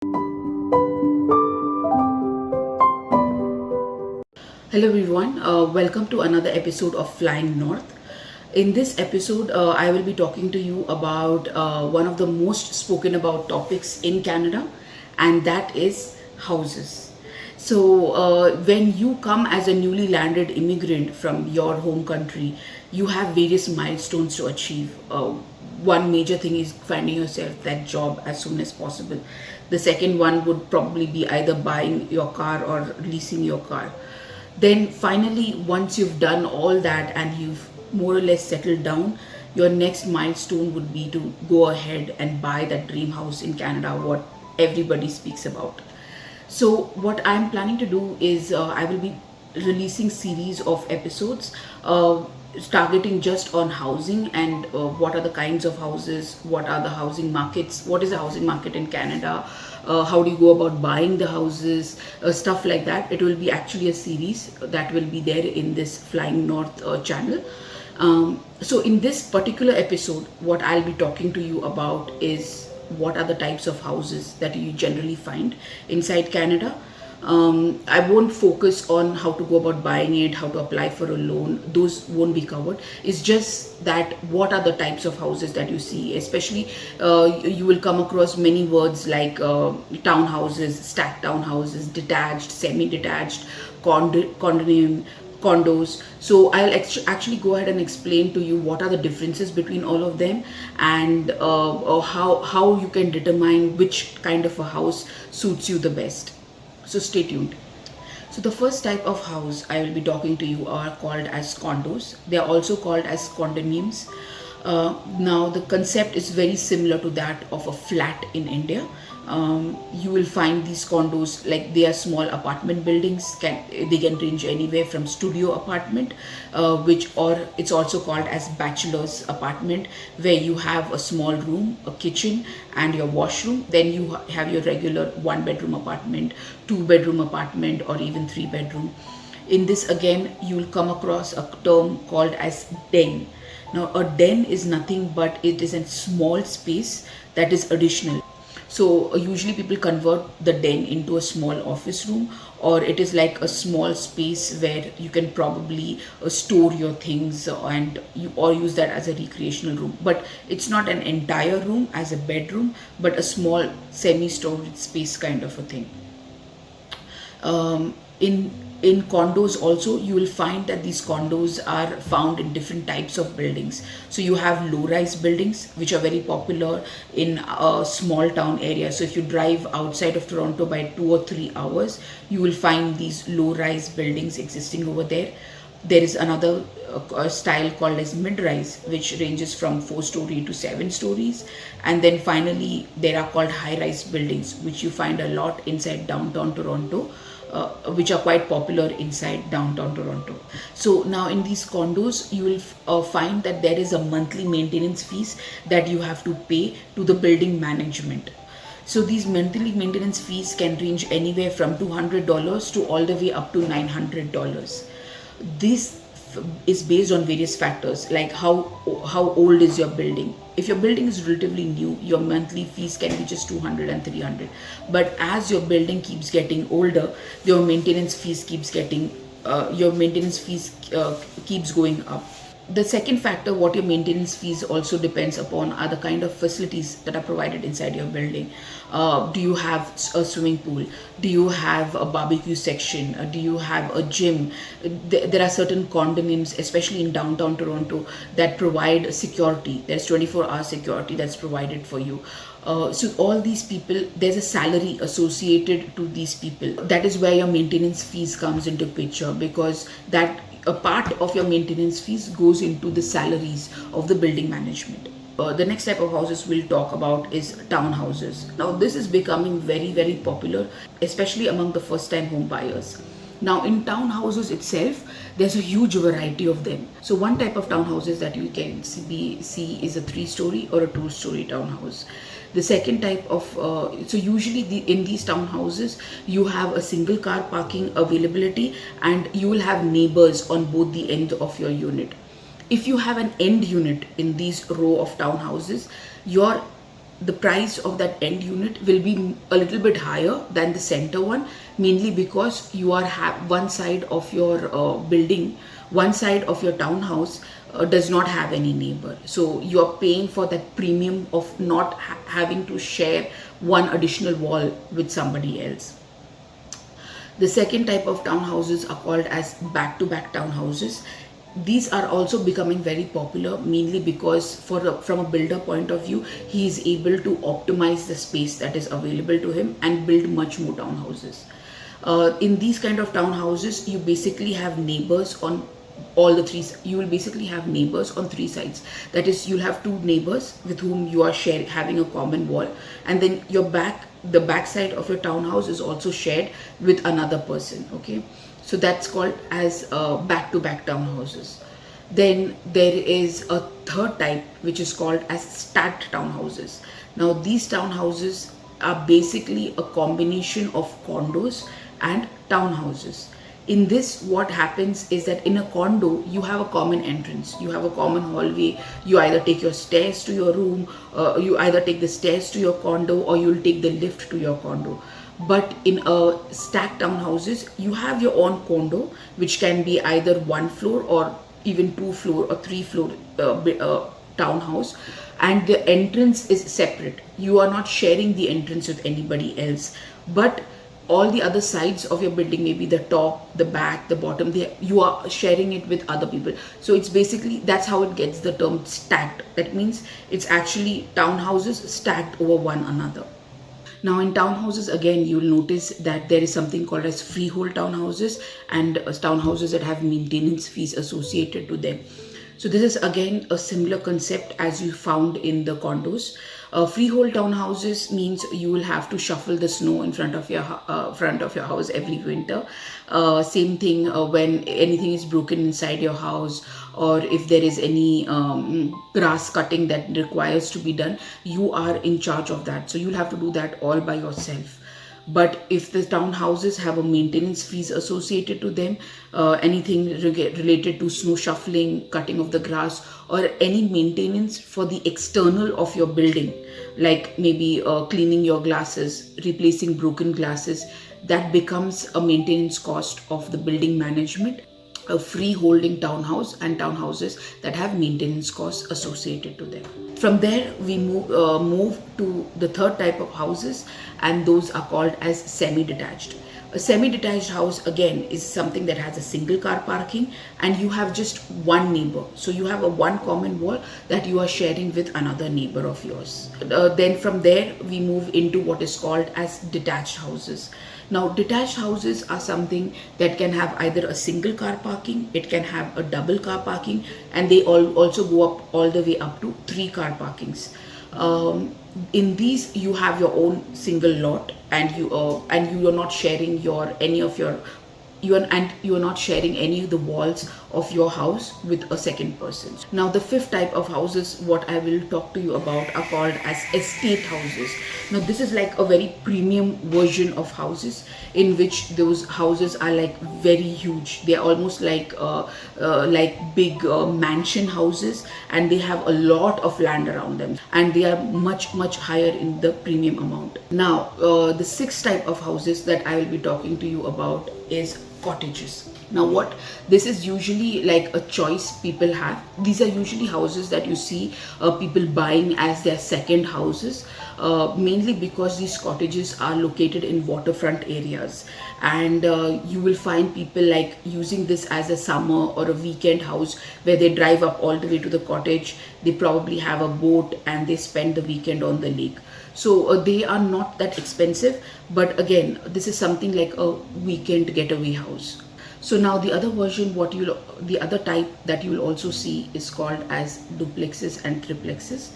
Hello everyone, welcome to another episode of Flying North. In this episode, I will be talking to you about one of the most spoken about topics in Canada, and that is houses. When you come as a newly landed immigrant from your home country, you have various milestones to achieve. One major thing is finding yourself that job as soon as possible. The second one would probably be either buying your car or leasing your car. Then finally, once you've done all that and you've more or less settled down, your next milestone would be to go ahead and buy that dream house in Canada, what everybody speaks about. So what I'm planning to do is I will be releasing series of episodes targeting just on housing and what are the kinds of houses, what are the housing markets, what is the housing market in Canada, how do you go about buying the houses, stuff like that. It will be actually a series that will be there in this Flying North channel. So in this particular episode, what I'll be talking to you about is what are the types of houses that you generally find inside Canada. I won't focus on how to go about buying it, how to apply for a loan. Those won't be covered. It's just that what are the types of houses that you see. Especially, you will come across many words like townhouses, stacked townhouses, detached, semi-detached, condominium, condos. So I'll actually go ahead and explain to you what are the differences between all of them and how you can determine which kind of a house suits you the best. So stay tuned. So the first type of house I will be talking to you are called as condos. They are also called as condominiums. Now the concept is very similar to that of a flat in India. You will find these condos like they are small apartment buildings. They can range anywhere from studio apartment, or it's also called as bachelor's apartment, where you have a small room, a kitchen, and your washroom. Then you have your regular one bedroom apartment, two bedroom apartment, or even three bedroom. In this again, you will come across a term called as den. Now a den is nothing but it is a small space that is additional. So usually people convert the den into a small office room, or it is like a small space where you can probably store your things and you or use that as a recreational room. But it's not an entire room as a bedroom, but a small semi-storage space kind of a thing. In condos also, you will find that these condos are found in different types of buildings. So you have low-rise buildings which are very popular in a small town area. So if you drive outside of Toronto by 2 or 3 hours, you will find these low-rise buildings existing over there. There is another style called as mid-rise, which ranges from 4-story to 7 stories. And then finally, there are called high-rise buildings, which you find a lot inside downtown Toronto, which are quite popular inside downtown Toronto. So now in these condos, you will find that there is a monthly maintenance fees that you have to pay to the building management. So these monthly maintenance fees can range anywhere from $200 to all the way up to $900. This is based on various factors like how old is your building. If your building is relatively new, your monthly fees can be just $200 and $300. But as your building keeps getting older, your maintenance fees keeps going up. The second factor, what your maintenance fees also depends upon, are the kind of facilities that are provided inside your building. Do you have a swimming pool? Do you have a barbecue section? Do you have a gym? There are certain condominiums, especially in downtown Toronto, that provide security. There's 24-hour security that's provided for you. So all these people, there's a salary associated to these people. That is where your maintenance fees comes into picture, because that a part of your maintenance fees goes into the salaries of the building management. The next type of houses we'll talk about is townhouses. Now this is becoming very, very popular, especially among the first time home buyers. Now in townhouses itself, there's a huge variety of them. So one type of townhouses that you can see is a 3-story or a 2-story townhouse. The second type of, so usually in these townhouses, you have a single car parking availability and you will have neighbors on both the end of your unit. If you have an end unit in these row of townhouses, your the price of that end unit will be a little bit higher than the center one, mainly because you are one side of your building, one side of your townhouse does not have any neighbor, so you are paying for that premium of not having to share one additional wall with somebody else. The second type of townhouses are called as back-to-back townhouses. These are also becoming very popular, mainly because from a builder point of view, he is able to optimize the space that is available to him and build much more townhouses. In these kind of townhouses, you basically have neighbors on all the three. You will basically have neighbors on three sides. That is, you'll have two neighbors with whom you are having a common wall, and then the back side of your townhouse is also shared with another person. Okay, so that's called as back-to-back townhouses. Then there is a third type which is called as stacked townhouses. Now these townhouses are basically a combination of condos and townhouses. In this, what happens is that in a condo, you have a common entrance, you have a common hallway, you either take your stairs to your room, you either take the stairs to your condo, or you'll take the lift to your condo. But in a stacked townhouses, you have your own condo, which can be either one floor or even 2 floor or 3 floor townhouse, and the entrance is separate. You are not sharing the entrance with anybody else, but all the other sides of your building, maybe the top, the back, the bottom, you are sharing it with other people. So it's basically, that's how it gets the term stacked. That means it's actually townhouses stacked over one another. Now in townhouses, again, you'll notice that there is something called as freehold townhouses and townhouses that have maintenance fees associated to them. So this is again a similar concept as you found in the condos. Freehold townhouses means you will have to shuffle the snow in front of your house every winter. Same thing when anything is broken inside your house, or if there is any grass cutting that requires to be done, you are in charge of that. So you'll have to do that all by yourself. But if the townhouses have a maintenance fees associated to them, anything related to snow shuffling, cutting of the grass, or any maintenance for the external of your building, like maybe cleaning your glasses, replacing broken glasses, that becomes a maintenance cost of the building management. A freeholding townhouse and townhouses that have maintenance costs associated to them. From there, we move to the third type of houses, and those are called as semi-detached. A semi-detached house, again, is something that has a single car parking and you have just one neighbor. So you have a one common wall that you are sharing with another neighbor of yours. Then from there, we move into what is called as detached houses. Now, detached houses are something that can have either a single car parking, it can have a double car parking, and they also go up all the way up to 3 car parkings. In these, you have your own single lot, and you are not sharing you are not sharing any of the walls of your house with a second person. Now the fifth type of houses, what I will talk to you about, are called as estate houses. Now this is like a very premium version of houses, in which those houses are like very huge. They are almost like big mansion houses, and they have a lot of land around them, and they are much higher in the premium amount. Now the sixth type of houses that I will be talking to you about is cottages. Now what this is usually like a choice people have. These are usually houses that you see people buying as their second houses, mainly because these cottages are located in waterfront areas, and you will find people like using this as a summer or a weekend house, where they drive up all the way to the cottage. They probably have a boat and they spend the weekend on the lake. So they are not that expensive, but again, this is something like a weekend getaway house. So now the other version, the other type that you will also see is called as duplexes and triplexes.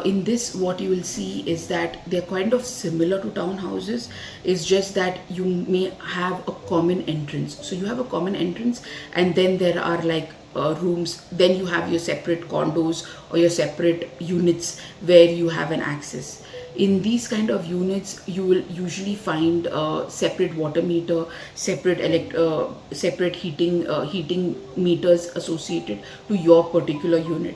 In this, what you will see is that they're kind of similar to townhouses. It's just that you may have a common entrance. So you have a common entrance, and then there are like rooms. Then you have your separate condos or your separate units where you have an access. In these kind of units, you will usually find separate water meter, separate heating meters associated to your particular unit.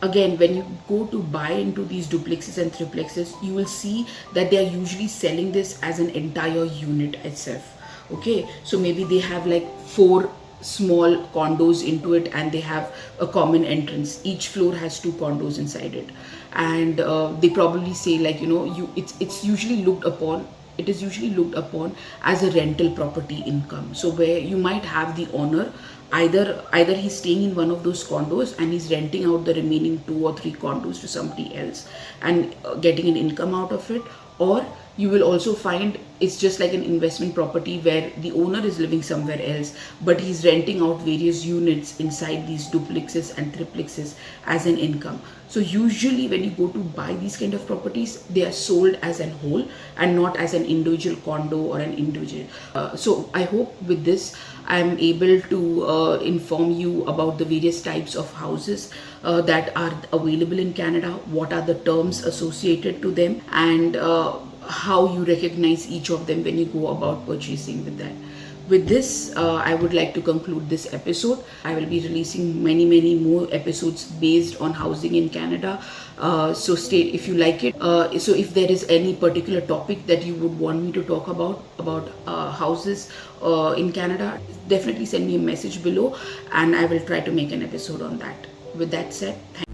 again, when you go to buy into these duplexes and triplexes, you will see that they are usually selling this as an entire unit itself. Okay, so maybe they have like 4 small condos into it, and they have a common entrance. Each floor has 2 condos inside it, and they probably say, like, it's usually looked upon, it is usually looked upon as a rental property income. So where you might have the owner, either he's staying in one of those condos and he's renting out the remaining 2 or 3 condos to somebody else and getting an income out of it, or you will also find it's just like an investment property where the owner is living somewhere else, but he's renting out various units inside these duplexes and triplexes as an income. So usually when you go to buy these kind of properties, they are sold as a whole and not as an individual condo or an individual. So I hope with this I'm able to inform you about the various types of houses that are available in Canada, what are the terms associated to them, and how you recognize each of them when you go about purchasing with that. With this, I would like to conclude this episode. I will be releasing many more episodes based on housing in Canada. So stay if you like it. So if there is any particular topic that you would want me to talk about houses in Canada, definitely send me a message below, and I will try to make an episode on that. With that said, thank